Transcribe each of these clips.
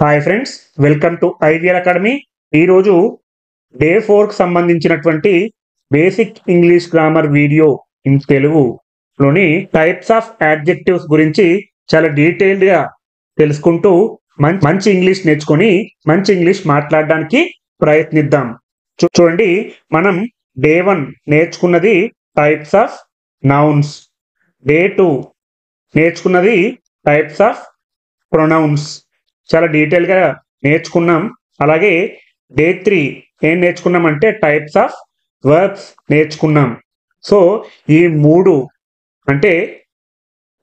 Hi friends, welcome to IVR academy. ఈరోజు day 4 కి సంబంధించినటువంటి basic English grammar video in తెలుగులోని టైప్స్ ఆఫ్ యాడ్జెక్టివ్స్ గురించి చాలా డీటెయిల్డ్గా తెలుసుకుంటూ మంచి ఇంగ్లీష్ నేర్చుకొని మంచి ఇంగ్లీష్ మాట్లాడడానికి ప్రయత్నిద్దాం. చూడండి, మనం డే 1 నేర్చుకున్నది టైప్స్ ఆఫ్ నౌన్స్, డే 2 నేర్చుకున్నది టైప్స్ ఆఫ్ ప్రొనౌన్స్, చాలా డీటెయిల్గా నేర్చుకున్నాం. అలాగే డే 3 ఏం నేర్చుకున్నామంటే టైప్స్ ఆఫ్ వర్బ్స్ నేర్చుకున్నాం. సో ఈ మూడు అంటే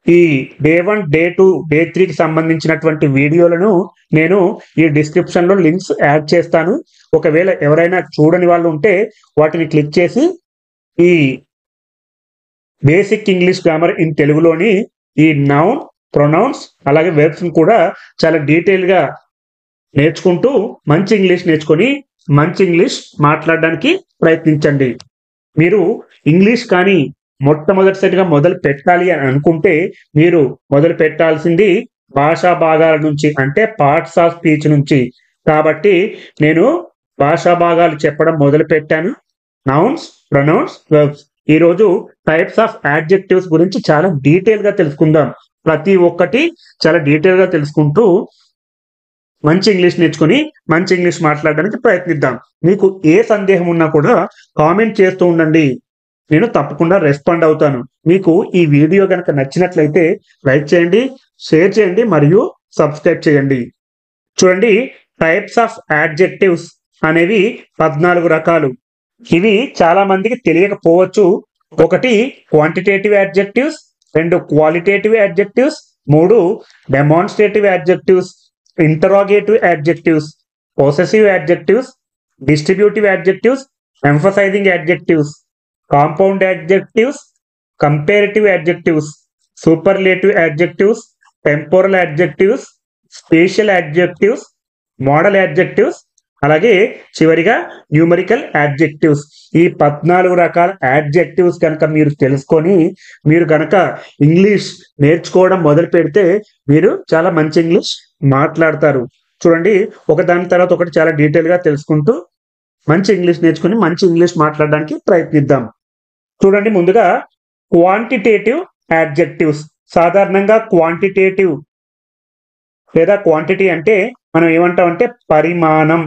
ఈ డే 1, డే 2, డే 3కి సంబంధించినటువంటి వీడియోలను నేను ఈ డిస్క్రిప్షన్లో లింక్స్ యాడ్ చేస్తాను. ఒకవేళ ఎవరైనా చూడని వాళ్ళు ఉంటే వాటిని క్లిక్ చేసి ఈ బేసిక్ ఇంగ్లీష్ గ్రామర్ ఇన్ తెలుగులోని ఈ నౌన్, ప్రొనౌన్స్ అలాగే వెర్బ్స్ కూడా చాలా డీటెయిల్గా నేర్చుకుంటూ మంచి ఇంగ్లీష్ నేర్చుకొని మంచి ఇంగ్లీష్ మాట్లాడడానికి ప్రయత్నించండి. మీరు ఇంగ్లీష్ కానీ మొట్టమొదటిసారిగా మొదలు పెట్టాలి అని అనుకుంటే మీరు మొదలు పెట్టాల్సింది భాషా భాగాల నుంచి, అంటే పార్ట్స్ ఆఫ్ స్పీచ్ నుంచి. కాబట్టి నేను భాషా భాగాలు చెప్పడం మొదలు పెట్టాను. Nouns, pronouns, verbs. ఈరోజు టైప్స్ ఆఫ్ యాడ్జెక్టివ్స్ గురించి చాలా డీటెయిల్గా తెలుసుకుందాం. ప్రతి ఒక్కటి చాలా డీటెయిల్గా తెలుసుకుంటూ మంచి ఇంగ్లీష్ నేర్చుకొని మంచి ఇంగ్లీష్ మాట్లాడడానికి ప్రయత్నిద్దాం. మీకు ఏ సందేహం ఉన్నా కూడా కామెంట్ చేస్తూ ఉండండి, నేను తప్పకుండా రెస్పాండ్ అవుతాను. మీకు ఈ వీడియో కనుక నచ్చినట్లయితే లైక్ చేయండి, షేర్ చేయండి మరియు సబ్స్క్రైబ్ చేయండి. చూడండి, టైప్స్ ఆఫ్ యాడ్జెక్టివ్స్ అనేవి 14 రకాలు. ఇవి చాలా మందికి తెలియకపోవచ్చు. 1 quantitative adjectives, 2 qualitative adjectives, 3 demonstrative adjectives, interrogative adjectives, possessive adjectives, distributive adjectives, emphasising adjectives, compound adjectives, comparative adjectives, superlative adjectives, temporal adjectives, spatial adjectives, model adjectives, అలాగే చివరిగా న్యూమరికల్ యాడ్జెక్టివ్స్. ఈ 14 రకాల యాడ్జెక్టివ్స్ కనుక మీరు తెలుసుకొని మీరు కనుక ఇంగ్లీష్ నేర్చుకోవడం మొదలు పెడితే మీరు చాలా మంచి ఇంగ్లీష్ మాట్లాడతారు. చూడండి, ఒకదాని తర్వాత ఒకటి చాలా డీటెయిల్గా తెలుసుకుంటూ మంచి ఇంగ్లీష్ నేర్చుకుని మంచి ఇంగ్లీష్ మాట్లాడడానికి ప్రయత్నిద్దాం. చూడండి, ముందుగా క్వాంటిటేటివ్ యాడ్జెక్టివ్స్. సాధారణంగా క్వాంటిటేటివ్ లేదా క్వాంటిటీ అంటే మనం ఏమంటామంటే పరిమాణం.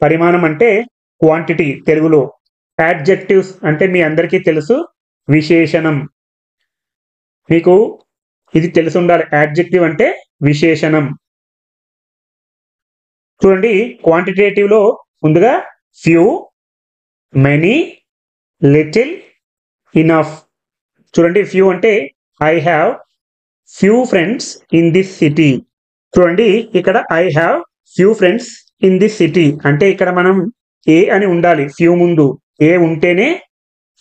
పరిమాణం అంటే క్వాంటిటీ తెలుగులో. యాడ్జెక్టివ్స్ అంటే మీ అందరికీ తెలుసు, విశేషణం. మీకు ఇది తెలిసి ఉండాలి, యాడ్జెక్టివ్ అంటే విశేషణం. చూడండి, క్వాంటిటేటివ్లో ముందుగా ఫ్యూ, మెనీ, లిటిల్, ఇనఫ్. చూడండి, ఫ్యూ అంటే I have few friends in this city. చూడండి, ఇక్కడ I have few friends in this city అంటే ఇక్కడ మనం ఏ అని ఉండాలి, ఫ్యూ ముందు ఏ ఉంటేనే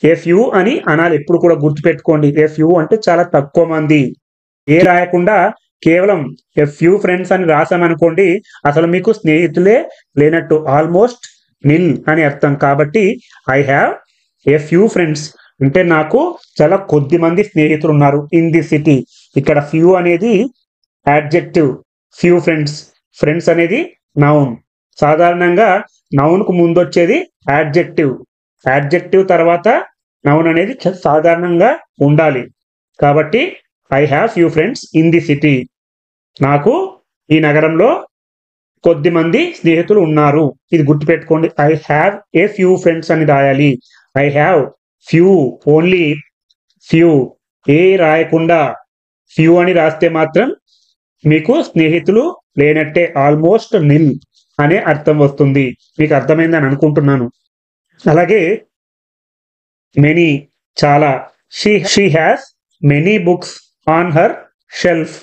ఏ ఫ్యూ అని అనాలి. ఎప్పుడు కూడా గుర్తుపెట్టుకోండి, ఏ ఫ్యూ అంటే చాలా తక్కువ మంది. ఏ రాయకుండా కేవలం ఏ ఫ్యూ ఫ్రెండ్స్ అని రాసామనుకోండి, అసలు మీకు స్నేహితులే లేనట్టు, ఆల్మోస్ట్ నిల్ అని అర్థం. కాబట్టి I have a few friends అంటే నాకు చాలా కొద్ది మంది స్నేహితులు ఉన్నారు. ఇన్ ది సిటీ, ఇక్కడ ఫ్యూ అనేది యాడ్జెక్టివ్, ఫ్యూ ఫ్రెండ్స్. ఫ్రెండ్స్ అనేది నౌన్. సాధారణంగా నౌన్ కు ముందు వచ్చేది యాడ్జెక్టివ్, యాడ్జెక్టివ్ తర్వాత నౌన్ అనేది సాధారణంగా ఉండాలి. కాబట్టి I have few friends in the city, నాకు ఈ నగరంలో కొద్ది మంది స్నేహితులు ఉన్నారు. ఇది గుర్తుపెట్టుకోండి, I have a few friends అని రాయాలి. I have few, only few. A రాయకుండా ఫ్యూ అని రాస్తే మాత్రం మీకు స్నేహితులు లేనట్టే, ఆల్మోస్ట్ నిల్ అనే అర్థం వస్తుంది. మీకు అర్థమైందని అనుకుంటున్నాను. అలాగే మెనీ, చాలా. She has many books on her shelf.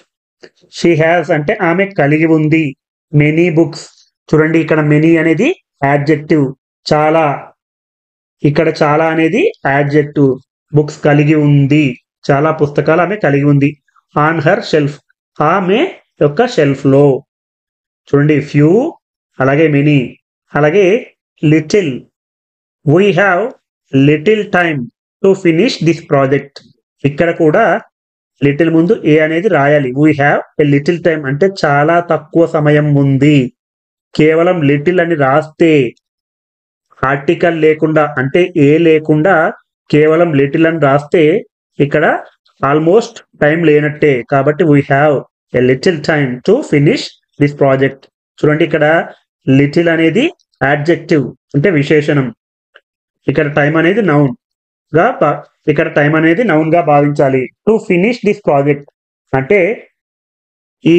She has అంటే ఆమె కలిగి ఉంది, మెనీ బుక్స్. చూడండి, ఇక్కడ మెనీ అనేది యాడ్జెక్టివ్, చాలా, ఇక్కడ చాలా అనేది యాడ్జెక్టివ్. బుక్స్ కలిగి ఉంది, చాలా పుస్తకాలు ఆమె కలిగి ఉంది. ఆన్ హర్ షెల్ఫ్, ఆమె యొక్క షెల్ఫ్ లో. చూడండి, ఫ్యూ అలాగే మెనీ. అలాగే little, we have little time to finish this project. ఇక్కడ కూడా లిటిల్ ముందు ఏ అనేది రాయాలి. We have a little time అంటే చాలా తక్కువ సమయం ఉంది. కేవలం లిటిల్ అని రాస్తే ఆర్టికల్ లేకుండా అంటే ఏ లేకుండా కేవలం లిటిల్ అని రాస్తే ఇక్కడ ఆల్మోస్ట్ టైం లేనట్టే. కాబట్టి we have a little time to finish this project. చూడండి ఇక్కడ లిటిల్ అనేది యాడ్జెక్టివ్ అంటే విశేషణం. ఇక్కడ టైం అనేది నౌన్ గా భావించాలి. టు ఫినిష్ దిస్ ప్రాజెక్ట్ అంటే ఈ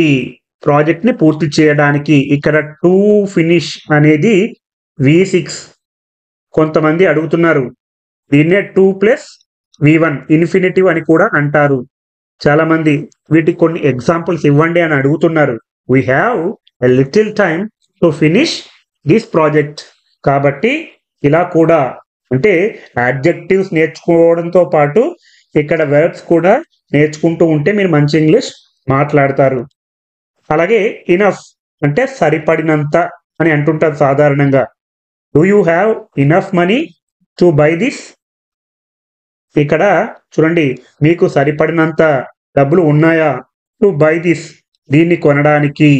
ప్రాజెక్ట్ ని పూర్తి చేయడానికి. ఇక్కడ టు ఫినిష్ అనేది V6. కొంతమంది అడుగుతున్నారు దీన్నే 2+V1 ఇన్ఫినిటివ్ అని కూడా అంటారు. చాలా మంది వీటికి కొన్ని ఎగ్జాంపుల్స్ ఇవ్వండి అని అడుగుతున్నారు. We have a little time to finish this project. కాబట్టి ఇలా కూడా అంటే యాడ్జెక్టివ్స్ నేర్చుకోవడంతో పాటు ఇక్కడ వెర్బ్స్ కూడా నేర్చుకుంటూ ఉంటే మీరు మంచి ఇంగ్లీష్ మాట్లాడతారు. అలాగే ఇనఫ్ అంటే సరిపడినంత అని అంటుంటారు సాధారణంగా. Do you have enough money to buy this? ఇక్కడ చూడండి మీకు సరిపడినంత డబ్బులు ఉన్నాయా టు బై దిస్ దీన్ని కొనడానికి.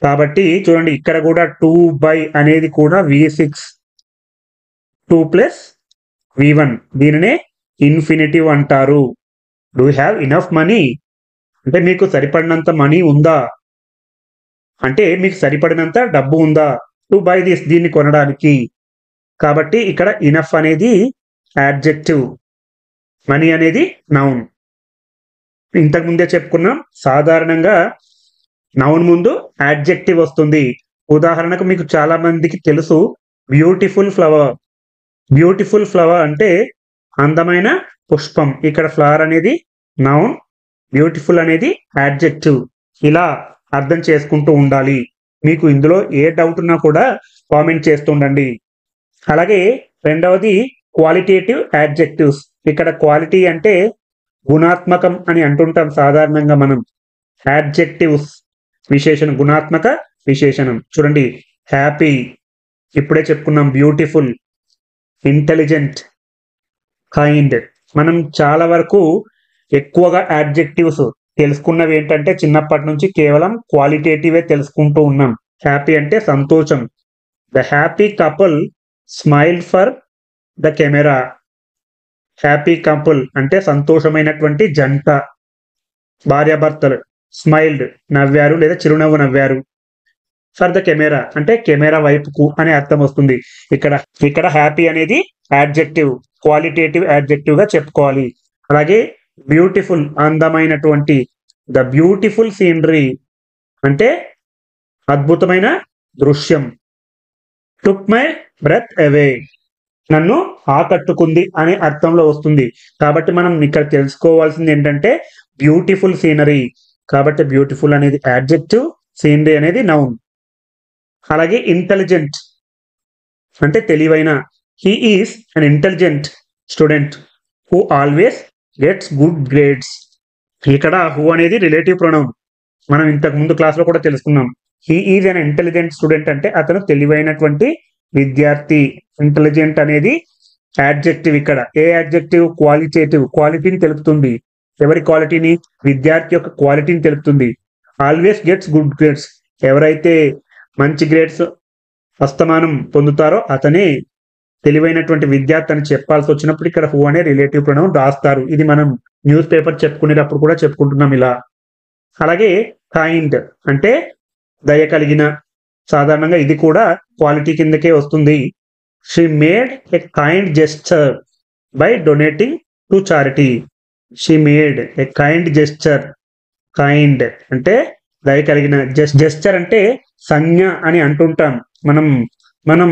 కాబట్టి చూడండి ఇక్కడ కూడా టు బై అనేది కూడా V6 2+V1 దీనినే ఇన్ఫినిటివ్ అంటారు. డూ హ్యావ్ ఇనఫ్ మనీ అంటే మీకు సరిపడినంత మనీ ఉందా అంటే మీకు సరిపడినంత డబ్బు ఉందా టు బై దిస్ దీన్ని కొనడానికి. కాబట్టి ఇక్కడ ఇనఫ్ అనేది యాడ్జెక్టివ్, మనీ అనేది నౌన్. ఇంతకు ముందే చెప్పుకున్నాం సాధారణంగా నౌన్ ముందు యాడ్జెక్టివ్ వస్తుంది. ఉదాహరణకు మీకు చాలా మందికి తెలుసు బ్యూటిఫుల్ ఫ్లవర్. బ్యూటిఫుల్ ఫ్లవర్ అంటే అందమైన పుష్పం. ఇక్కడ ఫ్లవర్ అనేది నౌన్, బ్యూటిఫుల్ అనేది యాడ్జెక్టివ్. ఇలా అర్థం చేసుకుంటూ ఉండాలి. మీకు ఇందులో ఏ డౌట్ ఉన్నా కూడా కామెంట్ చేస్తుండండి. అలాగే రెండవది క్వాలిటేటివ్ యాడ్జెక్టివ్స్. ఇక్కడ క్వాలిటీ అంటే గుణాత్మకం అని అంటుంటాం సాధారణంగా మనం. యాడ్జెక్టివ్స్ విశేషణం, గుణాత్మక విశేషణం. చూడండి హ్యాపీ ఇప్పుడే చెప్పుకున్నాం, బ్యూటిఫుల్, ఇంటెలిజెంట్, కైండ్. మనం చాలా వరకు ఎక్కువగా యాడ్జెక్టివ్స్ తెలుసుకున్నవి ఏంటంటే చిన్నప్పటి నుంచి కేవలం క్వాలిటేటివే తెలుసుకుంటూ ఉన్నాం. హ్యాపీ అంటే సంతోషం. The happy couple smile for the camera. Happy couple అంటే సంతోషమైనటువంటి జంట, భార్యాభర్తలు. స్మైల్డ్ నవ్వారు లేదా చిరునవ్వు నవ్వారు. ఫర్ ద కెమెరా అంటే కెమెరా వైపుకు అనే అర్థం వస్తుంది. ఇక్కడ హ్యాపీ అనేది యాడ్జెక్టివ్, క్వాలిటేటివ్ యాడ్జెక్టివ్ గా చెప్పుకోవాలి. అలాగే బ్యూటిఫుల్ అందమైనటువంటి. ద బ్యూటిఫుల్ సీనరీ అంటే అద్భుతమైన దృశ్యం. టుక్ మై బ్రెత్ అవే నన్ను ఆకట్టుకుంది అనే అర్థంలో వస్తుంది. కాబట్టి మనం ఇక్కడ తెలుసుకోవాల్సింది ఏంటంటే బ్యూటిఫుల్ సీనరీ. కాబట్టి బ్యూటిఫుల్ అనేది యాడ్జెక్టివ్, సీనరీ అనేది నౌన్. అలాగే ఇంటెలిజెంట్ అంటే తెలివైన. He is an intelligent student who always gets good grades. ఇక్కడ హూ అనేది రిలేటివ్ ప్రొనౌన్. మనం ఇంతకు ముందు క్లాస్లో కూడా తెలుసుకున్నాం. He is an intelligent student అంటే అతను తెలివైనటువంటి విద్యార్థి. ఇంటెలిజెంట్ అనేది యాడ్జెక్టివ్. ఇక్కడ ఏ యాడ్జెక్టివ్? క్వాలిటేటివ్, క్వాలిటీని తెలుపుతుంది. ఎవరి క్వాలిటీని? విద్యార్థి యొక్క క్వాలిటీని తెలుపుతుంది. ఆల్వేస్ గెట్స్ గుడ్ గ్రేడ్స్ ఎవరైతే మంచి గ్రేడ్స్ అస్తమానం పొందుతారో అతనే తెలివైనటువంటి విద్యార్థి అని చెప్పాల్సి వచ్చినప్పుడు ఇక్కడ హూ అనే రిలేటివ్ ప్రొనౌన్ రాస్తారు. ఇది మనం న్యూస్ పేపర్ చెప్పుకునేటప్పుడు కూడా చెప్పుకుంటున్నాం ఇలా. అలాగే కైండ్ అంటే దయ కలిగిన. సాధారణంగా ఇది కూడా క్వాలిటీ కిందకే వస్తుంది. She made a kind gesture by donating to charity. She made a kind gesture. Kind అంటే దయ కలిగిన. జెస్చర్ అంటే సంజ్ఞ అని అంటుంటాం. మనం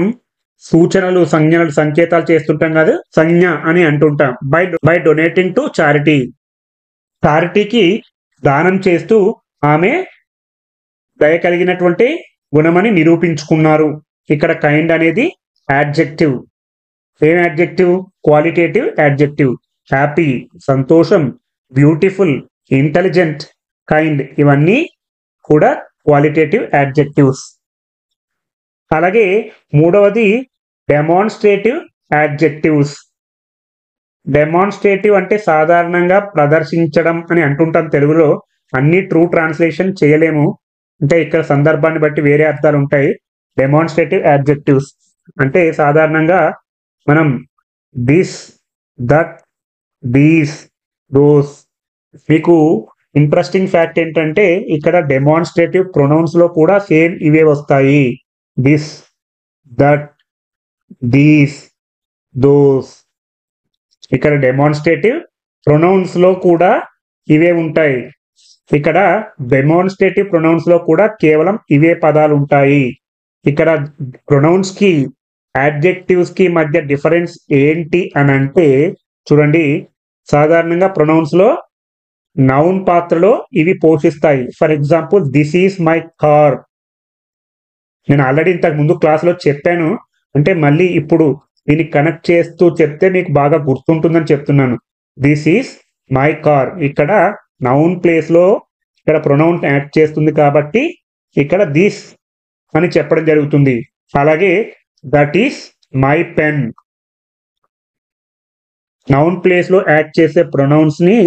సూచనలు, సంజ్ఞలు, సంకేతాలు చేస్తుంటాం కాదు, సంజ్ఞ అని అంటుంటాం. By donating to charity. చారిటీకి దానం చేస్తూ ఆమె దయ కలిగినటువంటి గుణమని నిరూపించుకున్నారు. ఇక్కడ కైండ్ అనేది యాడ్జెక్టివ్. ఏం యాడ్జెక్టివ్? Qualitative adjective. హ్యాపీ సంతోషం, బ్యూటిఫుల్, ఇంటెలిజెంట్, కైండ్ ఇవన్నీ కూడా క్వాలిటేటివ్ యాడ్జెక్టివ్స్. అలాగే మూడవది డెమాన్స్ట్రేటివ్ యాడ్జెక్టివ్స్. డెమాన్స్ట్రేటివ్ అంటే సాధారణంగా ప్రదర్శించడం అని అంటుంటాం తెలుగులో. అన్ని ట్రూ ట్రాన్స్లేషన్ చేయలేము, అంటే ఇక్కడ సందర్భాన్ని బట్టి వేరే అర్థాలు ఉంటాయి. డెమాన్స్ట్రేటివ్ యాడ్జెక్టివ్స్ అంటే సాధారణంగా మనం దిస్, దట్, దీస్, దోస్. మీకు ఇంట్రెస్టింగ్ ఫ్యాక్ట్ ఏంటంటే ఇక్కడ డెమాన్స్ట్రేటివ్ ప్రొనౌన్స్ లో కూడా సేమ్ ఇవే వస్తాయి. This, that, these, those. ఇక్కడ డెమాన్స్ట్రేటివ్ ప్రొనౌన్స్ లో కూడా ఇవే ఉంటాయి. ఇక్కడ డెమాన్స్ట్రేటివ్ ప్రొనౌన్స్ లో కూడా కేవలం ఇవే పదాలు ఉంటాయి. ఇక్కడ ప్రొనౌన్స్ కి యాడ్జెక్టివ్స్ కి మధ్య డిఫరెన్స్ ఏంటి అని అంటే చూడండి, సాధారణంగా ప్రొనౌన్స్ లో నౌన్ పాత్రలో ఇవి పోషిస్తాయి. For example this is my car. నేను ఆల్రెడీ ఇంతకు ముందు క్లాస్లో చెప్పాను, అంటే మళ్ళీ ఇప్పుడు దీన్ని కనెక్ట్ చేస్తూ చెప్తే మీకు బాగా గుర్తుంటుందని చెప్తున్నాను. This is my car. ఇక్కడ నౌన్ ప్లేస్ లో ఇక్కడ ప్రొనౌన్ యాడ్ చేస్తుంది కాబట్టి ఇక్కడ దిస్ అని చెప్పడం జరుగుతుంది. అలాగే that is my pen. Noun place లో యాడ్ చేసే ప్రొనౌన్స్ ని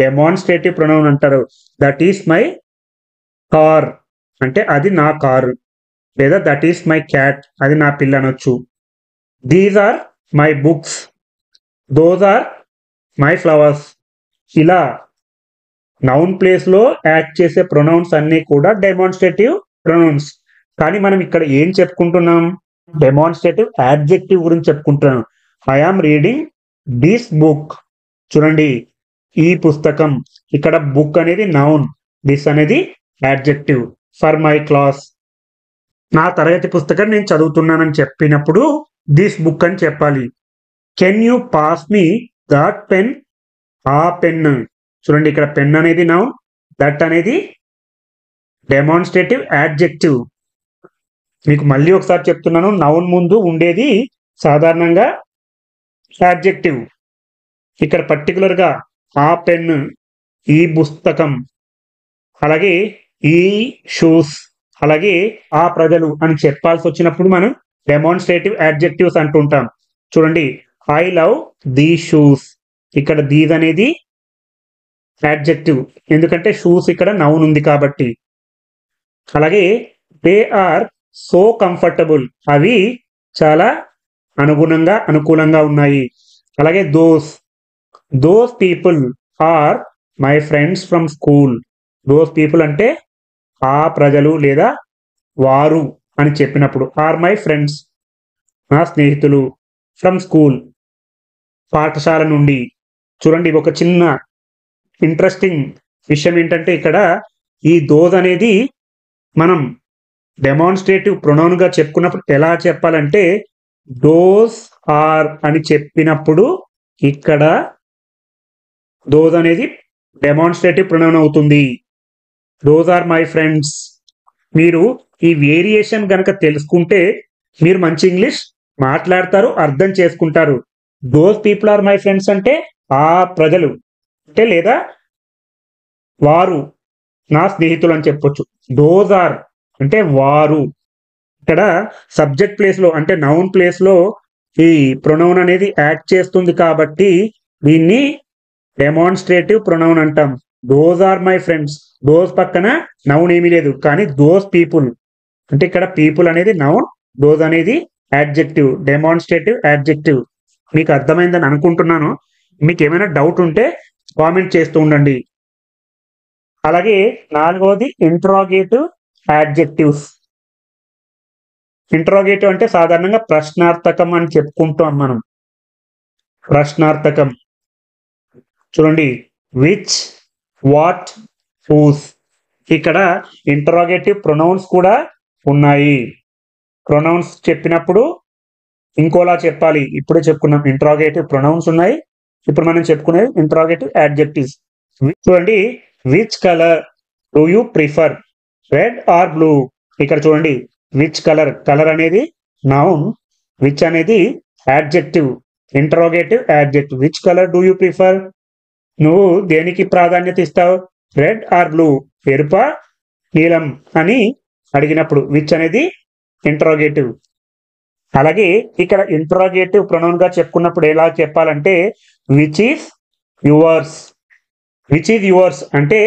డెమాన్స్ట్రేటివ్ ప్రొనౌన్ అంటారు. దట్ ఈస్ మై కార్ అంటే అది నా కారు, లేదా దట్ ఈస్ మై క్యాట్ అది నా పిల్ల అనొచ్చు. These are my books, those are my flowers. ఇలా నౌన్ ప్లేస్ లో యాడ్ చేసే ప్రొనౌన్స్ అన్ని కూడా డెమాన్స్ట్రేటివ్ ప్రొనౌన్స్. కానీ మనం ఇక్కడ ఏం చెప్పుకుంటున్నాం? డెమాన్స్ట్రేటివ్ యాడ్జెక్టివ్ గురించి చెప్పుకుంటున్నాం. I am reading this book. చూడండి, ఈ పుస్తకం. ఇక్కడ బుక్ అనేది నౌన్, దిస్ అనేది యాడ్జెక్టివ్. ఫర్ మై క్లాస్, నా తరగతి పుస్తకం నేను చదువుతున్నానని చెప్పినప్పుడు దిస్ బుక్ అని చెప్పాలి. Can you pass me that pen? ఆ పెన్. చూడండి, ఇక్కడ పెన్ అనేది నౌన్, దట్ అనేది డెమాన్స్ట్రేటివ్ యాడ్జెక్టివ్. మీకు మళ్ళీ ఒకసారి చెప్తున్నాను, నౌన్ ముందు ఉండేది సాధారణంగా యాడ్జెక్టివ్. ఇక్కడ పర్టికులర్ గా ఆ పెన్, ఈ పుస్తకం, అలాగే ఈ షూస్, అలాగే ఆ ప్రజలు అని చెప్పాల్సి వచ్చినప్పుడు మనం డెమాన్స్ట్రేటివ్ యాడ్జెక్టివ్స్ అంటుంటాం. చూడండి, ఐ లవ్ దీ షూస్. ఇక్కడ దీస్ అనేది యాడ్జెక్టివ్, ఎందుకంటే షూస్ ఇక్కడ నౌన్ ఉంది కాబట్టి. అలాగే దే ఆర్ సో కంఫర్టబుల్. అవి చాలా అనుకూలంగా ఉన్నాయి. అలాగే those people are my friends from school. Those people అంటే ఆ ప్రజలు లేదా వారు అని చెప్పినప్పుడు. ఆర్ మై ఫ్రెండ్స్ నా స్నేహితులు. ఫ్రమ్ స్కూల్ పాఠశాల నుండి. చూడండి, ఒక చిన్న ఇంట్రెస్టింగ్ విషయం ఏంటంటే ఇక్కడ ఈ దోస్ అనేది మనం డెమాన్స్ట్రేటివ్ ప్రొనౌన్ గా చెప్పుకున్నప్పుడు ఎలా చెప్పాలంటే దోస్ ఆర్ అని చెప్పినప్పుడు ఇక్కడ దోస్ అనేది డెమాన్స్ట్రేటివ్ ప్రొనౌన్ అవుతుంది. Those are my friends. మీరు ఈ వేరియేషన్ గనక తెలుసుకుంటే మీరు మంచి ఇంగ్లీష్ మాట్లాడతారు, అర్థం చేసుకుంటారు. Those people are my friends అంటే ఆ ప్రజలు అంటే లేదా వారు నా స్నేహితులు అని చెప్పొచ్చు. దోస్ ఆర్ అంటే వారు. ఇక్కడ సబ్జెక్ట్ ప్లేస్ లో అంటే నౌన్ ప్లేస్ లో ఈ ప్రొనౌన్ అనేది యాడ్ చేస్తుంది కాబట్టి దీన్ని డెమాన్స్ట్రేటివ్ ప్రొనౌన్ అంటాం. Those are my friends. Those పక్కన నౌన్ ఏమీ లేదు, కానీ దోస్ పీపుల్ అంటే ఇక్కడ పీపుల్ అనేది నౌన్, దోస్ అనేది యాడ్జెక్టివ్, డెమాన్స్ట్రేటివ్ యాడ్జెక్టివ్. మీకు అర్థమైందని అనుకుంటున్నాను. మీకు ఏమైనా డౌట్ ఉంటే కామెంట్ చేస్తూ ఉండండి. అలాగే నాలుగవది ఇంట్రాగేటివ్ యాడ్జెక్టివ్స్. ఇంట్రాగేటివ్ అంటే సాధారణంగా ప్రశ్నార్థకం అని చెప్పుకుంటాం మనం. ప్రశ్నార్థకం చూడండి, విచ్, వాట్, హూస్. ఇక్కడ ఇంట్రాగేటివ్ ప్రొనౌన్స్ కూడా ఉన్నాయి. ప్రొనౌన్స్ చెప్పినప్పుడు ఇంకోలా చెప్పాలి. ఇప్పుడే చెప్పుకున్నాం ఇంట్రాగేటివ్ ప్రొనౌన్స్ ఉన్నాయి, ఇప్పుడు మనం చెప్పుకునేది ఇంట్రాగేటివ్ యాడ్జెక్టివ్స్. చూడండి, which colour do you prefer, red or blue. ఇక్కడ చూడండి, విచ్ కలర్, కలర్ అనేది నౌన్, విచ్ అనేది adjective, interrogative adjective. Which colour do you prefer, నువ్వు దేనికి ప్రాధాన్యత ఇస్తావు, రెడ్ ఆర్ బ్లూ, ఎరుప నీలం అని అడిగినప్పుడు విచ్ అనేది ఇంట్రాగేటివ్. అలాగే ఇక్కడ ఇంట్రాగేటివ్ ప్రొనౌన్ గా చెప్పుకున్నప్పుడు ఎలా చెప్పాలంటే which is yours. Which is yours అంటే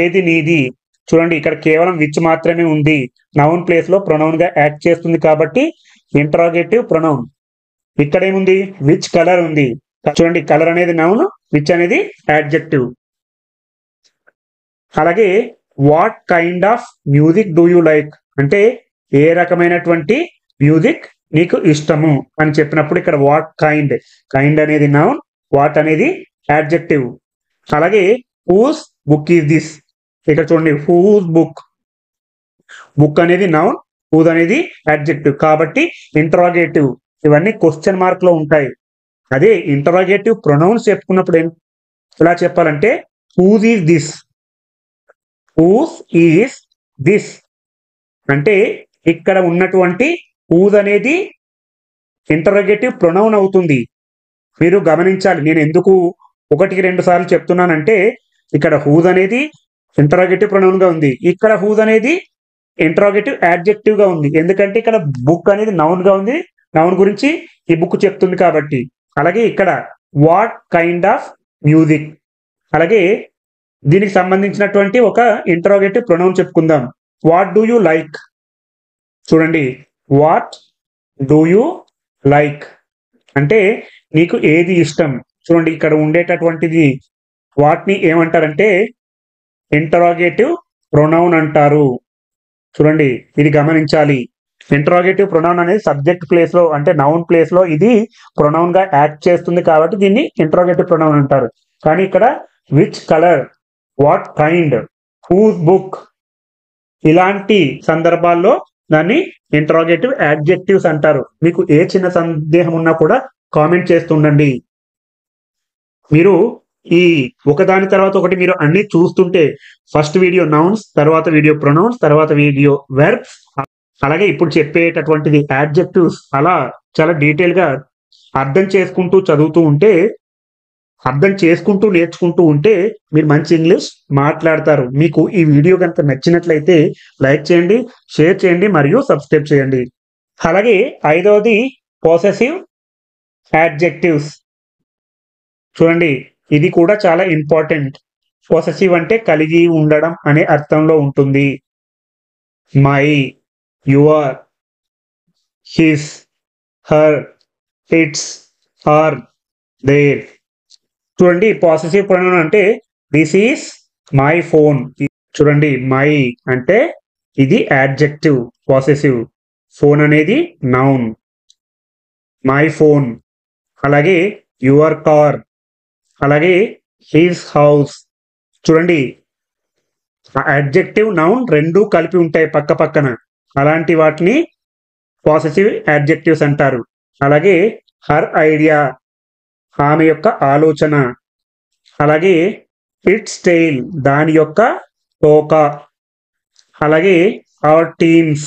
ఏది నీది. చూడండి ఇక్కడ కేవలం విచ్ మాత్రమే ఉంది, నౌన్ ప్లేస్ లో ప్రొనౌన్ గా యాక్ట్ చేస్తుంది కాబట్టి ఇంట్రాగేటివ్ ప్రొనౌన్. ఇక్కడ ఏముంది, విచ్ కలర్ ఉంది. చూడండి కలర్ అనేది నౌన్, విచ్ అనేది యాడ్జెక్టివ్. అలాగే what kind of music do you like అంటే ఏ రకమైనటువంటి మ్యూజిక్ నీకు ఇష్టము అని చెప్పినప్పుడు ఇక్కడ వాట్ కైండ్, కైండ్ అనేది నౌన్, వాట్ అనేది యాడ్జెక్టివ్. అలాగే హూస్ బుక్ ఈజ్ దిస్, ఇక్కడ చూడండి హూస్ బుక్, బుక్ అనేది నౌన్, హూజ్ అనేది యాడ్జెక్టివ్ కాబట్టి ఇంటరాగేటివ్. ఇవన్నీ క్వశ్చన్ మార్క్ లో ఉంటాయి. అదే ఇంటరాగేటివ్ ప్రొనౌన్స్ చెప్పుకున్నప్పుడు ఎలా చెప్పాలంటే whose is this, whose is this అంటే ఇక్కడ ఉన్నటువంటి హూజ్ అనేది ఇంటరాగేటివ్ ప్రొనౌన్ అవుతుంది. మీరు గమనించాలి, నేను ఎందుకు 1-2 సార్లు చెప్తున్నానంటే ఇక్కడ హూజ్ అనేది ఇంటరాగేటివ్ ప్రొనౌన్ గా ఉంది, ఇక్కడ హూజ్ అనేది ఇంటరాగేటివ్ యాడ్జెక్టివ్ గా ఉంది. ఎందుకంటే ఇక్కడ బుక్ అనేది నౌన్ గా ఉంది, నౌన్ గురించి ఈ బుక్ చెప్తుంది కాబట్టి. అలాగే ఇక్కడ వాట్ కైండ్ ఆఫ్ మ్యూజిక్, అలాగే దీనికి సంబంధించినటువంటి ఒక ఇంటరాగేటివ్ ప్రొనౌన్ చెప్పుకుందాం. వాట్ డూ యూ లైక్, చూడండి వాట్ డూ యూ లైక్ అంటే నీకు ఏది ఇష్టం. చూడండి ఇక్కడ ఉండేటటువంటిది వాటిని ఏమంటారంటే ఇంటరాగేటివ్ ప్రొనౌన్ అంటారు. చూడండి ఇది గమనించాలి, ఇంటరాగేటివ్ ప్రొనౌన్ అనేది సబ్జెక్ట్ ప్లేస్ లో అంటే నౌన్ ప్లేస్ లో ఇది ప్రొనౌన్ గా యాక్ట్ చేస్తుంది కాబట్టి దీన్ని ఇంటరాగేటివ్ ప్రొనౌన్ అంటారు. కానీ ఇక్కడ which colour, what kind, whose book ఇలాంటి సందర్భాల్లో దాన్ని ఇంటరాగేటివ్ యాడ్జెక్టివ్స్ అంటారు. మీకు ఏ చిన్న సందేహం ఉన్నా కూడా కామెంట్ చేస్తుండండి. మీరు ఈ ఒకదాని తర్వాత ఒకటి మీరు అన్ని చూస్తుంటే ఫస్ట్ వీడియో నౌన్స్, తర్వాత వీడియో ప్రొనౌన్స్, తర్వాత వీడియో వెర్బ్స్, అలాగే ఇప్పుడు చెప్పేటటువంటిది యాడ్జెక్టివ్స్, అలా చాలా డీటెయిల్ గా అర్థం చేసుకుంటూ చదువుతూ ఉంటే, అర్థం చేసుకుంటూ నేర్చుకుంటూ ఉంటే మీరు మంచి ఇంగ్లీష్ మాట్లాడతారు. మీకు ఈ వీడియో కనుక నచ్చినట్లయితే లైక్ చేయండి, షేర్ చేయండి మరియు సబ్స్క్రైబ్ చేయండి. అలాగే 5వది పొసెసివ్ యాడ్జెక్టివ్స్. చూడండి ఇది కూడా చాలా ఇంపార్టెంట్. పొసెసివ్ అంటే కలిగి ఉండడం అనే అర్థంలో ఉంటుంది. My, your, his, her, its, our, their. చూడండి పొసెసివ్ ప్రొనౌన్ అంటే దిస్ ఈస్ మై ఫోన్. చూడండి మై అంటే ఇది యాడ్జెక్టివ్ పొసెసివ్, ఫోన్ అనేది నౌన్, మై ఫోన్. అలాగే యువర్ కార్, అలాగే హిస్ హౌస్. చూడండి యాడ్జెక్టివ్ నౌన్ రెండు కలిపి ఉంటాయి పక్క పక్కన, అలాంటి వాటిని పొసెసివ్ యాడ్జెక్టివ్స్ అంటారు. అలాగే హర్ ఐడియా, ఆమె యొక్క ఆలోచన. అలాగే ఇట్స్ టెయిల్, దాని యొక్క తోక. అలాగే అవర్ టీమ్స్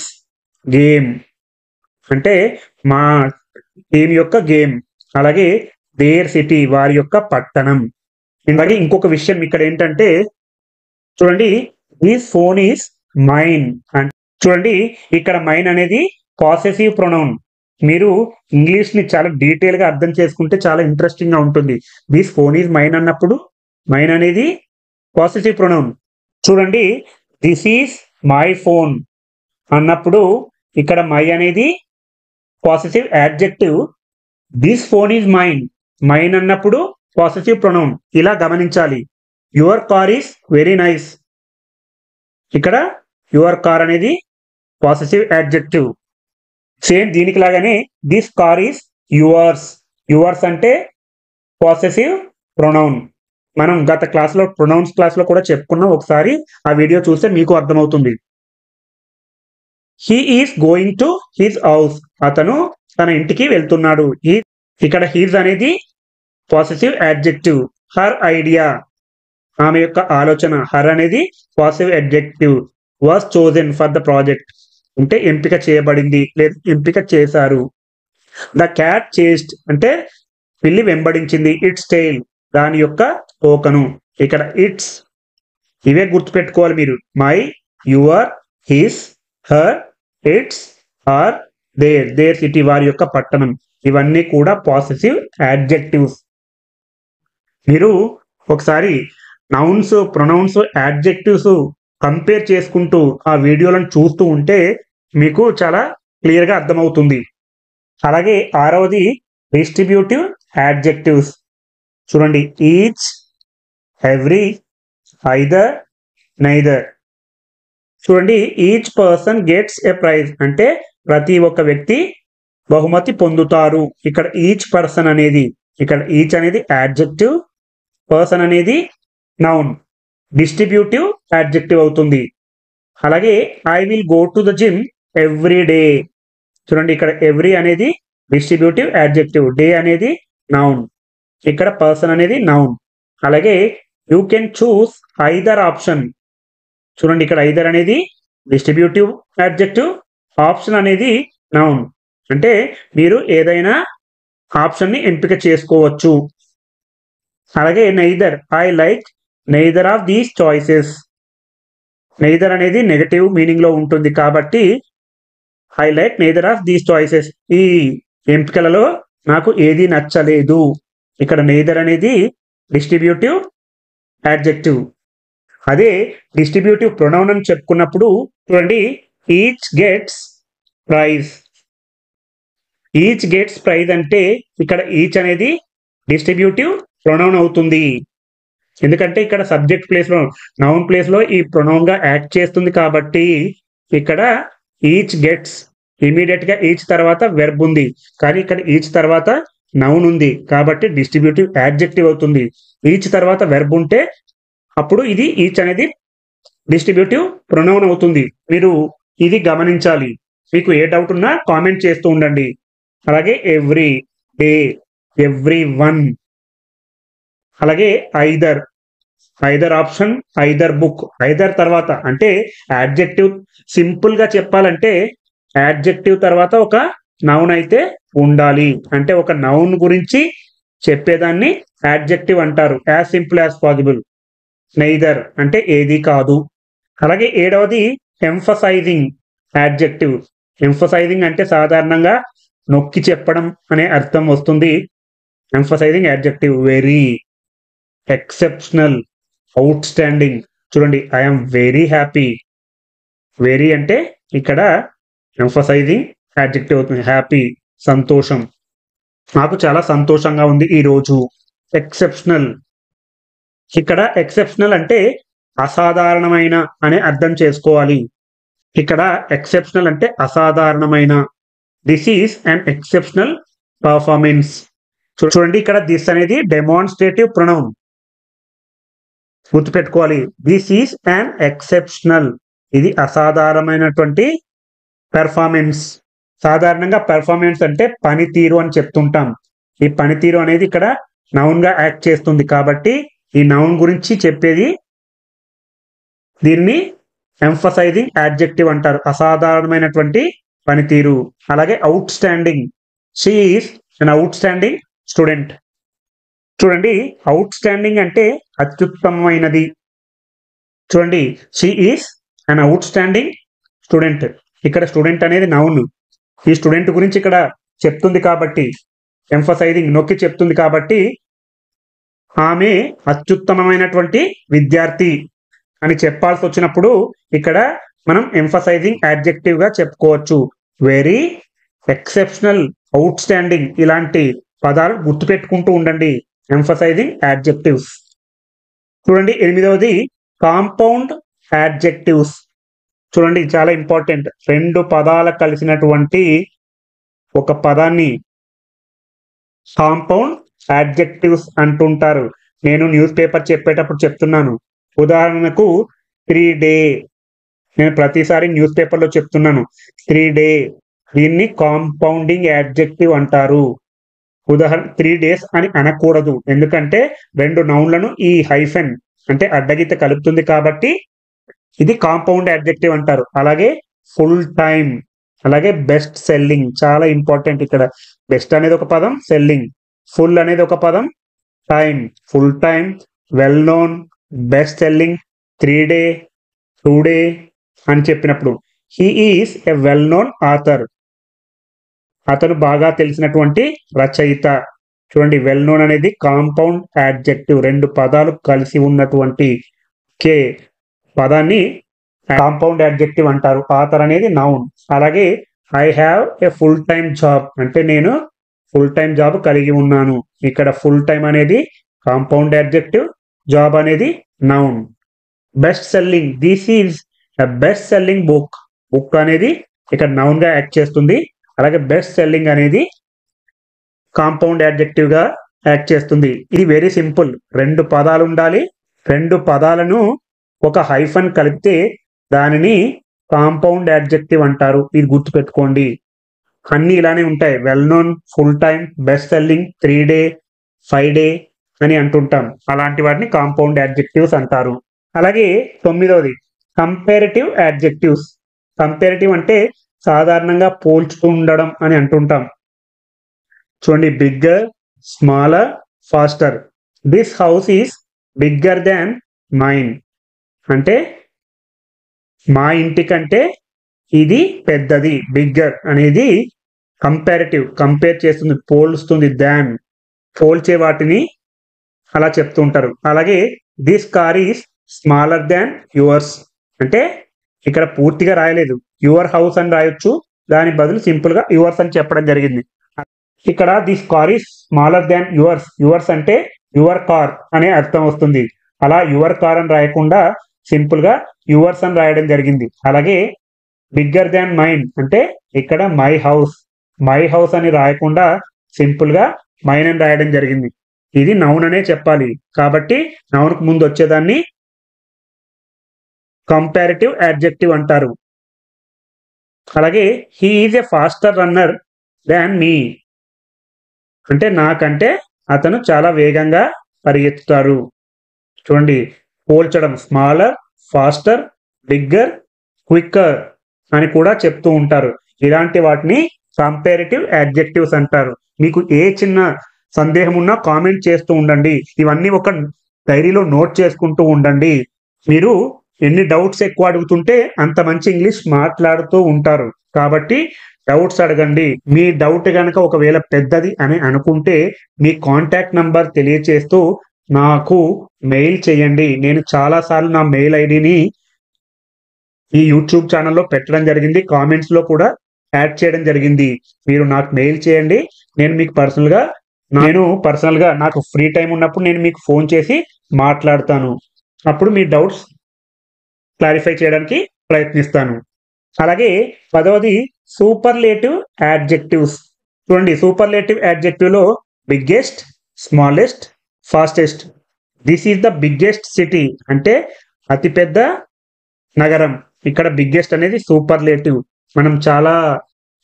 గేమ్ అంటే మా టీం యొక్క గేమ్. అలాగే దేర్ సిటీ, వారి యొక్క పట్టణం. అలాగే ఇంకొక విషయం ఇక్కడ ఏంటంటే చూడండి దిస్ ఫోన్ ఈస్ మైన్. చూడండి ఇక్కడ మైన్ అనేది పొసెసివ్ ప్రొనౌన్. మీరు ఇంగ్లీష్ ని చాలా డీటెయిల్ గా అర్థం చేసుకుంటే చాలా ఇంట్రెస్టింగ్ గా ఉంటుంది. దిస్ ఫోన్ ఈజ్ మైన్ అన్నప్పుడు మైన్ అనేది పొసెసివ్ ప్రొనౌన్. చూడండి దిస్ ఈజ్ మై ఫోన్ అన్నప్పుడు ఇక్కడ మై అనేది possessive adjective, this phone is mine, mine అన్నప్పుడు పొసెసివ్ ప్రొనౌన్. ఇలా గమనించాలి. Your car is very nice, ఇక్కడ యువర్ కార్ అనేది పొసెసివ్ యాడ్జెక్టివ్. సేమ్ దీనికి లాగానే this car is yours, yours అంటే పొసెసివ్ ప్రొనౌన్. మనం గత క్లాస్లో ప్రొనౌన్స్ క్లాస్లో కూడా చెప్పుకున్నాం, ఒకసారి ఆ వీడియో చూస్తే మీకు అర్థమవుతుంది. He is going to his house, అతను తన ఇంటికి వెళ్తున్నాడు. ఇక్కడ హీజ్ అనేది పొసెసివ్ యాడ్జెక్టివ్. హర్ ఐడియా, ఆమె యొక్క ఆలోచన, హర్ అనేది possessive adjective. Was chosen for the project అంటే ఎంపిక చేయబడింది లేదా ఎంపిక చేశారు. ద క్యాట్ చేస్డ్ అంటే పిల్లి వెంబడించింది. ఇట్స్ టెయిల్, దాని యొక్క తోకను. ఇక్కడ ఇట్స్, ఇవే గుర్తుపెట్టుకోవాలి మీరు. My, your, his, her, its, our, their city వారి యొక్క పట్టణం. ఇవన్నీ కూడా పాసెసివ్ యాడ్జెక్టివ్స్. మీరు ఒకసారి నౌన్స్, ప్రొనౌన్స్, యాడ్జెక్టివ్స్ కంపేర్ చేసుకుంటూ ఆ వీడియోలను చూస్తూ ఉంటే మీకు చాలా క్లియర్గా అర్థమవుతుంది. అలాగే ఆరవది డిస్ట్రిబ్యూటివ్ యాడ్జెక్టివ్స్. చూడండి, ఈచ్, ఎవ్రీ, ఐదర్, నైదర్. చూడండి, each person gets a prize అంటే ప్రతి ఒక్క వ్యక్తి బహుమతి పొందుతారు. ఇక్కడ ఈచ్ పర్సన్ అనేది, ఇక్కడ ఈచ్ అనేది యాడ్జెక్టివ్, పర్సన్ అనేది నౌన్, డిస్ట్రిబ్యూటివ్ యాడ్జెక్టివ్ అవుతుంది. అలాగే I will go to the gym every day. చూడండి, ఇక్కడ ఎవ్రీ అనేది డిస్ట్రిబ్యూటివ్ యాడ్జెక్టివ్, డే అనేది నౌన్, ఇక్కడ పర్సన్ అనేది నౌన్. అలాగే you can choose either option. చూడండి, ఇక్కడ ఐదర్ అనేది డిస్ట్రిబ్యూటివ్ యాడ్జెక్టివ్, ఆప్షన్ అనేది నౌన్, అంటే మీరు ఏదైనా ఆప్షన్ని ఎంపిక చేసుకోవచ్చు. అలాగే neither, I like neither of these choices. Neither అనేది నెగటివ్ మీనింగ్ లో ఉంటుంది కాబట్టి I like neither of these choices, ఈ ఎంపికలలో నాకు ఏది నచ్చలేదు. ఇక్కడ నైదర్ అనేది డిస్ట్రిబ్యూటివ్ యాడ్జెక్టివ్. అదే డిస్ట్రిబ్యూటివ్ ప్రొనౌన్ అని చెప్పుకున్నప్పుడు చూడండి, each gets prize. Each gets prize అంటే ఇక్కడ ఈచ్ అనేది డిస్ట్రిబ్యూటివ్ ప్రొనౌన్ అవుతుంది. ఎందుకంటే ఇక్కడ సబ్జెక్ట్ ప్లేస్ లో, నౌన్ ప్లేస్ లో ఈ ప్రొనౌన్ గా యాక్ట్ చేస్తుంది కాబట్టి ఇక్కడ ఈచ్ గెట్స్, ఇమీడియట్ గా ఈచ్ తర్వాత వెర్బ్ ఉంది, కానీ ఇక్కడ ఈచ్ తర్వాత నౌన్ ఉంది కాబట్టి డిస్ట్రిబ్యూటివ్ యాడ్జెక్టివ్ అవుతుంది. ఈచ్ తర్వాత వెర్బ్ ఉంటే అప్పుడు ఇది ఈచ్ అనేది డిస్ట్రిబ్యూటివ్ ప్రొనౌన్ అవుతుంది. మీరు ఇది గమనించాలి. మీకు ఏ డౌట్ ఉన్నా కామెంట్ చేస్తూ ఉండండి. అలాగే ఎవ్రీ డే, ఎవ్రీ వన్. అలాగే either, either option, either book. Either తర్వాత అంటే యాడ్జెక్టివ్, సింపుల్ గా చెప్పాలంటే యాడ్జెక్టివ్ తర్వాత ఒక నౌన్ అయితే ఉండాలి. అంటే ఒక నౌన్ గురించి చెప్పేదాన్ని యాడ్జెక్టివ్ అంటారు, as simple as possible. Neither అంటే ఏది కాదు. అలాగే ఏడవది ఎంఫసైజింగ్ యాడ్జెక్టివ్. ఎంఫసైజింగ్ అంటే సాధారణంగా నొక్కి చెప్పడం అనే అర్థం వస్తుంది. Emphasising adjective, very, exceptional, out standing. చూడండి, ఐఎమ్ వెరీ హ్యాపీ. వెరీ అంటే ఇక్కడ ఎంఫసైజింగ్ యాడ్జెక్టివ్ అవుతుంది. హ్యాపీ, సంతోషం, నాకు చాలా సంతోషంగా ఉంది ఈ రోజు. ఎక్సెప్షనల్, ఇక్కడ ఎక్సెప్షనల్ అంటే అసాధారణమైన అనే అర్థం చేసుకోవాలి. ఇక్కడ ఎక్సెప్షనల్ అంటే అసాధారణమైన. This is an exceptional performance. చూడండి, ఇక్కడ దిస్ అనేది డెమాన్స్ట్రేటివ్ ప్రొనౌన్, గుర్తుపెట్టుకోవాలి. దిస్ ఈస్ అన్ ఎక్సెప్షనల్, ఇది అసాధారణమైనటువంటి పెర్ఫార్మెన్స్. సాధారణంగా పెర్ఫార్మెన్స్ అంటే పనితీరు అని చెప్తుంటాం. ఈ పనితీరు అనేది ఇక్కడ నౌన్ గా యాక్ట్ చేస్తుంది కాబట్టి ఈ నౌన్ గురించి చెప్పేది, దీన్ని ఎంఫసైజింగ్ యాడ్జెక్టివ్ అంటారు, అసాధారణమైనటువంటి పనితీరు. అలాగే out standing, she is an out standing student. చూడండి, అవుట్ స్టాండింగ్ అంటే అత్యుత్తమమైనది. చూడండి, she is an out standing student. ఇక్కడ స్టూడెంట్ అనేది నౌన్, ఈ స్టూడెంట్ గురించి ఇక్కడ చెప్తుంది కాబట్టి, ఎంఫసైజింగ్ నొక్కి చెప్తుంది కాబట్టి ఆమె అత్యుత్తమమైనటువంటి విద్యార్థి అని చెప్పాల్సి వచ్చినప్పుడు ఇక్కడ మనం ఎంఫసైజింగ్ యాడ్జెక్టివ్ గా చెప్పుకోవచ్చు. వెరీ, ఎక్సెప్షనల్, అవుట్ స్టాండింగ్ ఇలాంటి పదాలు గుర్తుపెట్టుకుంటూ ఉండండి, ఎంఫసైజింగ్ యాడ్జెక్టివ్స్. చూడండి, ఎనిమిదవది కాంపౌండ్ యాడ్జెక్టివ్స్. చూడండి, చాలా ఇంపార్టెంట్. రెండు పదాలు కలిసినటువంటి ఒక పదాన్ని కాంపౌండ్ యాడ్జెక్టివ్స్ అంటుంటారు. నేను న్యూస్ పేపర్ చెప్పేటప్పుడు చెప్తున్నాను. ఉదాహరణకు 3 డే, నేను ప్రతిసారి న్యూస్ పేపర్లో చెప్తున్నాను 3 డే, దీన్ని కాంపౌండింగ్ యాడ్జెక్టివ్ అంటారు. ఉదాహరణ 3 days అని అనకూడదు, ఎందుకంటే రెండు నౌన్లను ఈ హైఫెన్ అంటే అడ్డగీత కలుపుతుంది కాబట్టి ఇది కాంపౌండ్ యాడ్జెక్టివ్ అంటారు. అలాగే ఫుల్ టైమ్, అలాగే బెస్ట్ సెల్లింగ్, చాలా ఇంపార్టెంట్. ఇక్కడ బెస్ట్ అనేది ఒక పదం, సెల్లింగ్, ఫుల్ అనేది ఒక పదం, time, full time, well known, best selling, 3 day, 2 day అని చెప్పినప్పుడు he is a well known author. అతను బాగా తెలిసినటువంటి రచయిత. చూడండి, వెల్ నోన్ అనేది కాంపౌండ్ యాడ్జెక్టివ్, రెండు పదాలు కలిసి ఉన్నటువంటి కే పదాన్ని కాంపౌండ్ యాడ్జెక్టివ్ అంటారు. ఆథర్ అనేది నౌన్. అలాగే I have a full time job అంటే నేను ఫుల్ టైమ్ జాబ్ కలిగి ఉన్నాను. ఇక్కడ ఫుల్ టైమ్ అనేది కాంపౌండ్ యాడ్జెక్టివ్, జాబ్ అనేది noun. Best selling, this is the best selling book. Book అనేది ఇక్కడ నౌన్ గా యాక్ట్ చేస్తుంది. అలాగే బెస్ట్ సెల్లింగ్ అనేది కాంపౌండ్ యాడ్జెక్టివ్ గా యాక్ట్ చేస్తుంది. ఇది వెరీ సింపుల్. రెండు పదాలు ఉండాలి. రెండు పదాలను ఒక హైఫన్ కలిపితే దానిని కాంపౌండ్ యాడ్జెక్టివ్ అంటారు. ఇది గుర్తుపెట్టుకోండి. అన్ని ఇలానే ఉంటాయి. Well known, full time, best selling, 3 day, 5 day అని అంటుంటాం. అలాంటి వాటిని కాంపౌండ్ యాడ్జెక్టివ్స్ అంటారు. అలాగే 9వది కంపారిటివ్ యాడ్జెక్టివ్స్. కంపారిటివ్ అంటే సాధారణంగా పోల్చుతూ ఉండడం అని అంటుంటాం. చూడండి, bigger, smaller, faster. This house is bigger than mine అంటే మా ఇంటి కంటే ఇది పెద్దది. బిగ్గర్ అనేది కంపారిటివ్, కంపేర్ చేస్తుంది, పోల్స్తుంది. దాన్ పోల్చే వాటిని అలా చెప్తూ ఉంటారు. అలాగే this car is smaller than yours అంటే ఇక్కడ పూర్తిగా రాయలేదు, యువర్ హౌస్ అని రాయొచ్చు. దాని బదులు సింపుల్ గా యువర్స్ అని చెప్పడం జరిగింది. ఇక్కడ this car is smaller than yours. Yours అంటే యువర్ కార్ అనే అర్థం వస్తుంది. అలా యువర్ కార్ అని రాయకుండా సింపుల్ గా యువర్స్ అని రాయడం జరిగింది. అలాగే బిగ్గర్ దాన్ మైన్ అంటే ఇక్కడ మై హౌస్. మై హౌస్ అని రాయకుండా సింపుల్ గా మైన్ అని రాయడం జరిగింది. ఇది నౌన్ అనే చెప్పాలి. కాబట్టి నౌన్ కు ముందు వచ్చేదాన్ని కంపారిటివ్ యాడ్జెక్టివ్ అంటారు. అలాగే he is a faster runner than me అంటే నాకంటే అతను చాలా వేగంగా పరిగెత్తుతారు. చూడండి, పోల్చడం. స్మాలర్, ఫాస్టర్, బిగ్గర్, క్విక్కర్ అని కూడా చెప్తూ ఉంటారు. ఇలాంటి వాటిని కంపారిటివ్ యాడ్జెక్టివ్స్ అంటారు. మీకు ఏ చిన్న సందేహం ఉన్నా కామెంట్ చేస్తూ ఉండండి. ఇవన్నీ ఒక డైరీలో నోట్ చేసుకుంటూ ఉండండి. మీరు ఎన్ని డౌట్స్ ఎక్కువ అడుగుతుంటే అంత మంచి ఇంగ్లీష్ మాట్లాడుతూ ఉంటారు. కాబట్టి డౌట్స్ అడగండి. మీ డౌట్ కనుక ఒకవేళ పెద్దది అని అనుకుంటే మీ కాంటాక్ట్ నంబర్ తెలియచేస్తూ నాకు మెయిల్ చేయండి. నేను చాలాసార్లు నా మెయిల్ ఐడిని ఈ యూట్యూబ్ ఛానల్లో పెట్టడం జరిగింది. కామెంట్స్ లో కూడా యాడ్ చేయడం జరిగింది. మీరు నాకు మెయిల్ చేయండి. నేను మీకు పర్సనల్ గా నాకు ఫ్రీ టైం ఉన్నప్పుడు నేను మీకు ఫోన్ చేసి మాట్లాడతాను. అప్పుడు మీ డౌట్స్ క్లారిఫై చేయడానికి ప్రయత్నిస్తాను. అలాగే 10వది సూపర్లేటివ్ యాడ్జెక్టివ్స్. చూడండి, సూపర్లేటివ్ యాడ్జెక్టివ్ లో biggest, smallest, fastest. This is the biggest city అంటే అతిపెద్ద నగరం. ఇక్కడ బిగ్గెస్ట్ అనేది సూపర్లేటివ్. మనం చాలా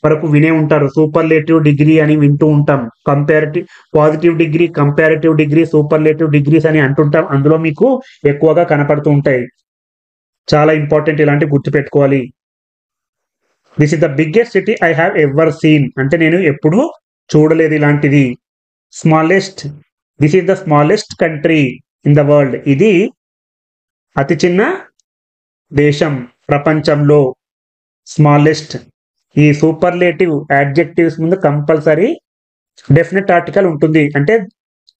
వరకు వినే ఉంటారు, సూపర్లేటివ్ డిగ్రీ అని వింటూ ఉంటాం. Comparative, positive degree, comparative degree, superlative degrees అని అంటుంటాం. అందులో మీకు ఎక్కువగా కనపడుతూ ఉంటాయి. చాలా ఇంపార్టెంట్, ఇలాంటివి గుర్తుపెట్టుకోవాలి. This is the biggest city I have ever seen అంటే నేను ఎప్పుడు చూడలేదు ఇలాంటిది. Smallest, this is the smallest country in the world. ఇది అతి చిన్న దేశం ప్రపంచంలో. స్మాలెస్ట్. ఈ సూపర్లేటివ్ యాడ్జెక్టివ్స్ ముందు కంపల్సరీ డెఫినెట్ ఆర్టికల్ ఉంటుంది, అంటే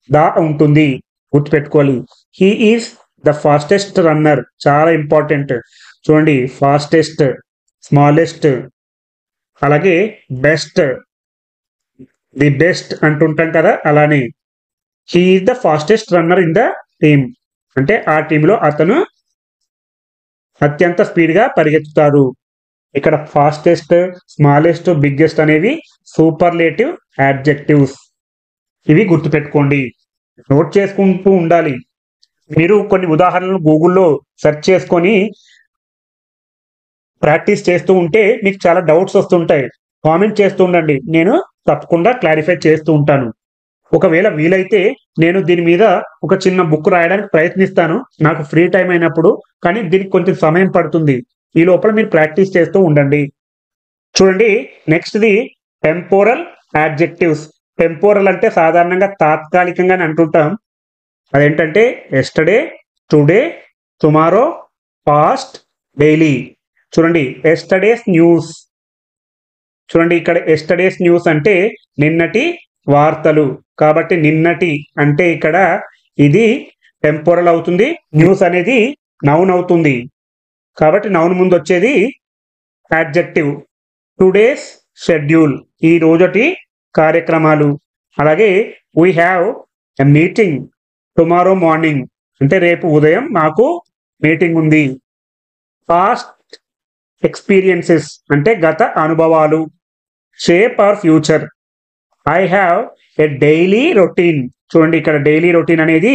దా ఉంటుంది. గుర్తుపెట్టుకోవాలి. He is the fastest runner చాలా ఇంపార్టెంట్. చూడండి, ఫాస్టెస్ట్, స్మాలెస్ట్, అలాగే బెస్ట్, ది బెస్ట్ అంటుంటాం కదా, అలానే he is the fastest runner in the team అంటే ఆ టీంలో అతను అత్యంత స్పీడ్ గా పరిగెత్తుతారు. ఇక్కడ ఫాస్టెస్ట్, స్మాలెస్ట్, బిగ్గెస్ట్ అనేవి సూపర్లేటివ్ యాడ్జెక్టివ్స్. ఇవి గుర్తుపెట్టుకోండి, నోట్ చేసుకుంటూ ఉండాలి. మీరు కొన్ని ఉదాహరణలు గూగుల్లో సెర్చ్ చేసుకొని ప్రాక్టీస్ చేస్తూ ఉంటే మీకు చాలా డౌట్స్ వస్తుంటాయి. కామెంట్ చేస్తూ ఉండండి, నేను తప్పకుండా క్లారిఫై చేస్తూ ఉంటాను. ఒకవేళ వీలైతే నేను దీని మీద ఒక చిన్న బుక్ రాయడానికి ప్రయత్నిస్తాను నాకు ఫ్రీ టైం అయినప్పుడు. కానీ దీనికి కొంచెం సమయం పడుతుంది. ఈ లోపల మీరు ప్రాక్టీస్ చేస్తూ ఉండండి. చూడండి, నెక్స్ట్ది టెంపోరల్ యాడ్జెక్టివ్స్. టెంపోరల్ అంటే సాధారణంగా తాత్కాలికంగా అంటుంటాం. అదేంటంటే yesterday, today, tomorrow, past, daily. చూడండి, ఎస్టర్డేస్ న్యూస్ చూడండి ఇక్కడ ఎస్టర్డేస్ న్యూస్ అంటే నిన్నటి వార్తలు. కాబట్టి నిన్నటి అంటే ఇక్కడ ఇది టెంపోరల్ అవుతుంది. న్యూస్ అనేది నౌన్ అవుతుంది. కాబట్టి నౌన్ ముందు వచ్చేది యాడ్జెక్టివ్. టుడేస్ షెడ్యూల్, ఈ రోజటి కార్యక్రమాలు. అలాగే we have a meeting tomorrow morning, అంటే రేపు ఉదయం మాకు మీటింగ్ ఉంది. పాస్ట్ ఎక్స్పీరియన్సెస్ అంటే గత అనుభవాలు. Shape our future. I have a daily routine. చూడండి ఇక్కడ డైలీ రొటీన్ అనేది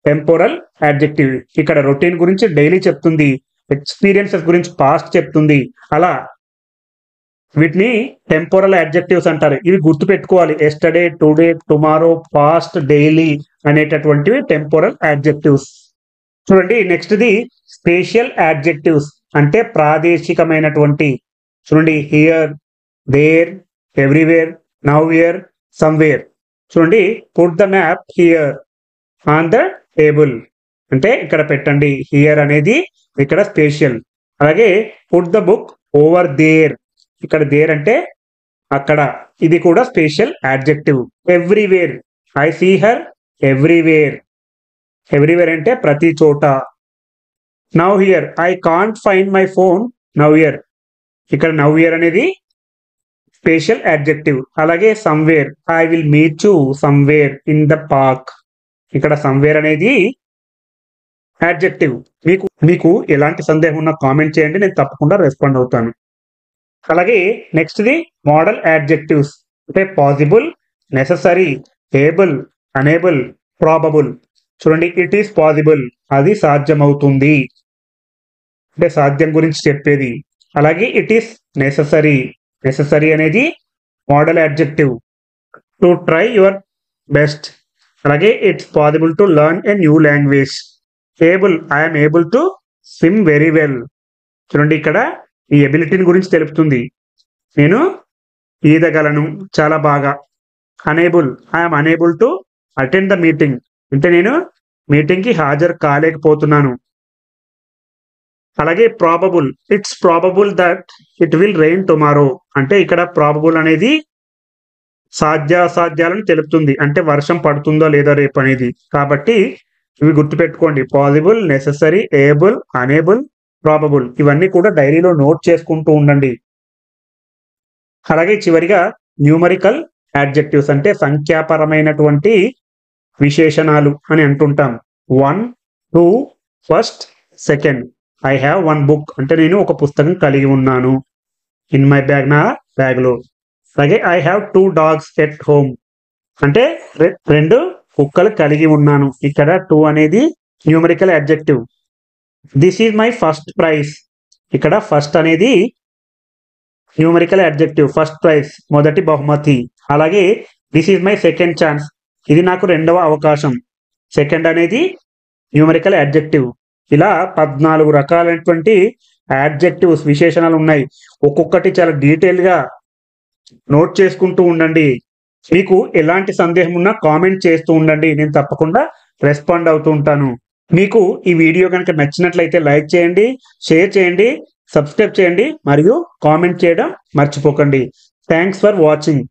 టెంపోరల్ యాడ్జెక్టివ్. ఇక్కడ రొటీన్ గురించి డైలీ చెప్తుంది, ఎక్స్పీరియన్సెస్ గురించి పాస్ట్ చెప్తుంది. అలా వీటిని టెంపోరల్ యాడ్జెక్టివ్స్ అంటారు. ఇవి గుర్తుపెట్టుకోవాలి. Yesterday, today, tomorrow, past, daily అనేటటువంటివి టెంపోరల్ యాడ్జెక్టివ్స్. చూడండి నెక్స్ట్ది స్పేషియల్ యాడ్జెక్టివ్స్ అంటే ప్రాదేశికమైనటువంటి. చూడండి here, there, everywhere, nowhere, somewhere. చూడండి put the map here on the table, అంటే ఇక్కడ పెట్టండి. హియర్ అనేది ఇక్కడ స్పేషియల్. అలాగే put the book over there, ఇక్కడ దేర్ అంటే అక్కడ, ఇది కూడా spatial adjective. Everywhere, I see her everywhere. Everywhere అంటే ప్రతి చోట. Now here, I can't find my phone now here. ఇక్కడ నౌ హియర్ అనేది స్పేషియల్ యాడ్జెక్టివ్. అలాగే somewhere, I will meet you somewhere in the park. ఇక్కడ సమ్వేర్ అనేది adjective. మీకు ఎలాంటి సందేహం ఉన్నా కామెంట్ చేయండి, నేను తప్పకుండా రెస్పాండ్ అవుతాను. అలాగే నెక్స్ట్ది మోడల్ యాడ్జెక్టివ్స్ అంటే possible, necessary, able, unable, probable. చూడండి ఇట్ ఈస్ పాసిబుల్, అది సాధ్యమవుతుంది అంటే సాధ్యం గురించి చెప్పేది. అలాగే ఇట్ ఈస్ నెససరీ, నెససరీ అనేది modal adjective. To try your best. అలాగే it's possible to learn a new language. Able, I'm able to swim very well. చూడండి ఇక్కడ ఈ ఎబిలిటీని గురించి తెలుపుతుంది. నేను ఈదగలను చాలా బాగా. Unable, I'm unable to attend the meeting, అంటే నేను మీటింగ్కి హాజరు కాలేకపోతున్నాను. అలాగే probable, it's probable that it will rain tomorrow, అంటే ఇక్కడ ప్రాబబుల్ అనేది సాధ్యాసాధ్యాలను తెలుపుతుంది, అంటే వర్షం పడుతుందో లేదో రేపు అనేది. కాబట్టి ఇవి గుర్తుపెట్టుకోండి. Possible, necessary, able, unable, probable. ఇవన్నీ కూడా డైరీలో నోట్ చేసుకుంటూ ఉండండి. అలాగే చివరిగా న్యూమరికల్ యాడ్జెక్టివ్స్ అంటే సంఖ్యాపరమైనటువంటి విశేషణాలు అని అంటుంటాం. 1, 2, first, second. I have 1 book, అంటే నేను ఒక పుస్తకం కలిగి ఉన్నాను. ఇన్ మై బ్యాగ్, నా బ్యాగ్లో. అలాగే I have 2 dogs at home, అంటే 2 కుక్కలు కలిగి ఉన్నాను. ఇక్కడ 2 అనేది numerical adjective. This is my first prize, ఇక్కడ ఫస్ట్ అనేది న్యూమరికల్ యాడ్జెక్టివ్. ఫస్ట్ ప్రైజ్, మొదటి బహుమతి. అలాగే this is my second chance, ఇది నాకు 2వ అవకాశం. సెకండ్ అనేది న్యూమరికల్ యాడ్జెక్టివ్. ఇలా 14 రకాలైనటువంటి యాడ్జెక్టివ్స్ విశేషణాలు ఉన్నాయి. ఒక్కొక్కటి చాలా డీటెయిల్గా నోట్ చేసుకుంటూ ఉండండి. మీకు ఎలాంటి సందేహం ఉన్నా కామెంట్ చేస్తూ ఉండండి, నేను తప్పకుండా రెస్పాండ్ అవుతూ ఉంటాను. మీకు ఈ వీడియో కనుక నచ్చినట్లయితే లైక్ చేయండి, షేర్ చేయండి, సబ్స్క్రైబ్ చేయండి మరియు కామెంట్ చేయడం మర్చిపోకండి. Thanks for watching.